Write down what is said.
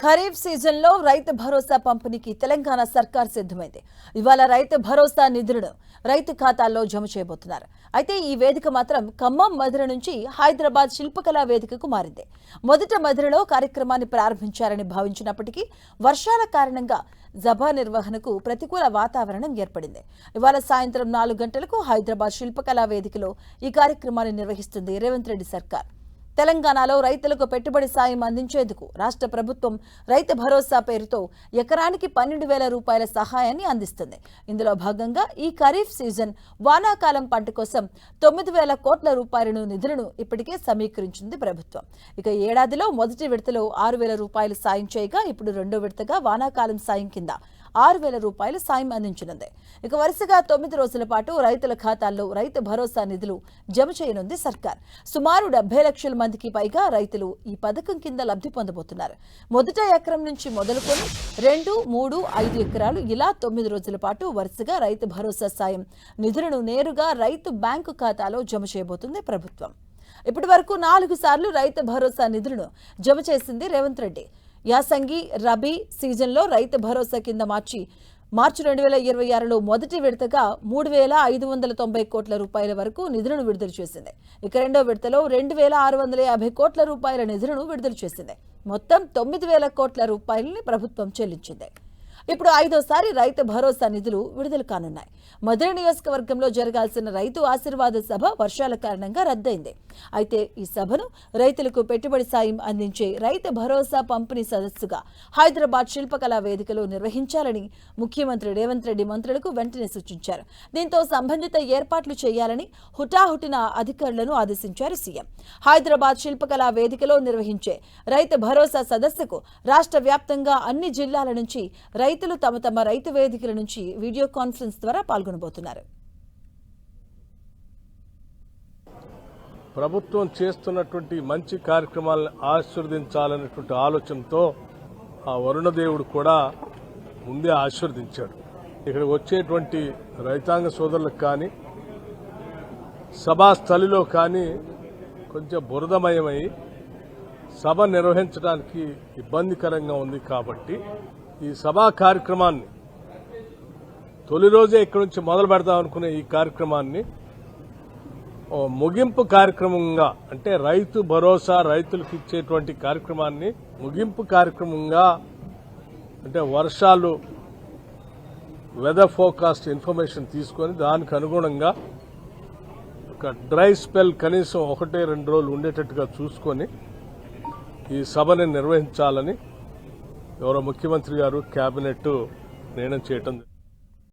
ఖరీఫ్ సీజన్లో రైతు భరోసా పంపిణీకి తెలంగాణ సర్కార్ సిద్ధమైంది. ఇవాళ రైతు భరోసా నిధులను రైతు ఖాతాల్లో జమ చేయబోతున్నారు. అయితే ఈ వేదిక మాత్రం ఖమ్మం మధుర నుంచి హైదరాబాద్ శిల్పకళా వేదికకు మారింది. మొదట మధురలో కార్యక్రమాన్ని ప్రారంభించారని భావించినప్పటికీ వర్షాల కారణంగా సభ నిర్వహణకు ప్రతికూల వాతావరణం ఏర్పడింది. ఇవాళ సాయంత్రం 4 గంటలకు హైదరాబాద్ శిల్పకళా వేదికలో ఈ కార్యక్రమాన్ని నిర్వహిస్తుంది రేవంత్ రెడ్డి సర్కార్. తెలంగాణలో రైతులకు పెట్టుబడి సాయం అందించేందుకు రాష్ట్ర ప్రభుత్వం రైతు భరోసా పేరుతో ఎకరానికి 12,000 రూపాయల సహాయాన్ని అందిస్తుంది. ఇందులో భాగంగా ఈ ఖరీఫ్ సీజన్ వానాకాలం పంట కోసం 9,000 కోట్ల రూపాయల నిధులను ఇప్పటికే సమీకరించింది ప్రభుత్వం. ఇక ఏడాదిలో మొదటి విడతలో 6,000 రూపాయలు సాయం చేయగా ఇప్పుడు రెండో విడతగా వానాకాలం సాయం కింద 6,000 రూపాయలు సాయం అందించనుంది. ఇక వరుసగా 9 రోజుల పాటు రైతుల ఖాతాల్లో రైతు భరోసా నిధులు జమ చేయనుంది సర్కార్. సుమారు 70 లక్షల మందికి పైగా రైతులు ఈ పథకం కింద లబ్ధి పొందబోతున్నారు. మొదట ఎకరం నుంచి మొదలుకొని 2, 3, 5 ఎకరాలు ఇలా 9 రోజుల పాటు వరుసగా రైతు భరోసా సాయం నిధులను నేరుగా రైతు బ్యాంకు ఖాతాలో జమ చేయబోతుంది ప్రభుత్వం. ఇప్పటి వరకు 4 సార్లు రైతు భరోసా నిధులను జమ చేసింది రేవంత్ రెడ్డి. యాసంగి, రబీ సీజన్లో రైతు భరోసా కింద మార్చి 2026లో మొదటి విడతగా 3,590 కోట్ల రూపాయల వరకు నిధులను విడుదల చేసింది. ఇక రెండో విడతలో 2,650 కోట్ల రూపాయల నిధులను విడుదల చేసింది. మొత్తం 9,000 కోట్ల రూపాయలని ప్రభుత్వం చెల్లించింది. ఇప్పుడు 5వ రైతు భరోసా నిధులు విడుదల కానున్నాయి. మధుర నియోజకవర్గంలో జరగాల్సిన రైతు ఆశీర్వాద సభ వర్షాల కారణంగా రద్దయింది. అయితే ఈ సభను రైతులకు పెట్టుబడి సాయం అందించే రైతు భరోసా పంపిణీ సదస్సుగా హైదరాబాద్ శిల్పకళా వేదికలో నిర్వహించాలని ముఖ్యమంత్రి రేవంత్ రెడ్డి మంత్రులకు వెంటనే సూచించారు. దీంతో సంబంధిత ఏర్పాట్లు చేయాలని హుటాహుటిన అధికారులను ఆదేశించారు సీఎం. హైదరాబాద్ శిల్పకళా వేదికలో నిర్వహించే రైతు భరోసా సదస్సుకు రాష్ట్ర వ్యాప్తంగా అన్ని జిల్లాల నుంచి రైతులు తమ రైతు వేదికల నుంచి వీడియో కాన్ఫరెన్స్ ద్వారా పాల్గొనబోతున్నారు. ప్రభుత్వం చేస్తున్నటువంటి మంచి కార్యక్రమాలను ఆశీర్వదించాలనేటువంటి ఆలోచనతో ఆ వరుణదేవుడు కూడా ముందే ఆశీర్వదించాడు. ఇక్కడ వచ్చేటువంటి రైతాంగ సోదరులకు కానీ సభాస్థలిలో కానీ కొంచెం బురదమయమై సభ నిర్వహించడానికి ఇబ్బందికరంగా ఉంది. కాబట్టి ఈ సభా కార్యక్రమాన్ని తొలి రోజే ఇక్కడి నుంచి మొదలు పెడదాం అనుకునే ఈ కార్యక్రమాన్ని ముగింపు కార్యక్రమంగా, అంటే రైతు భరోసా రైతులకు ఇచ్చేటువంటి కార్యక్రమాన్ని ముగింపు కార్యక్రమంగా, అంటే వర్షాలు వెదర్ ఫోర్కాస్ట్ ఇన్ఫర్మేషన్ తీసుకొని దానికి అనుగుణంగా ఒక డ్రై స్పెల్ కనీసం 1-2 రోజులు ఉండేటట్టుగా చూసుకొని ఈ సభని నిర్వహించాలని ఎవరో ముఖ్యమంత్రి గారు కేబినెట్ నిర్ణయం చేయటం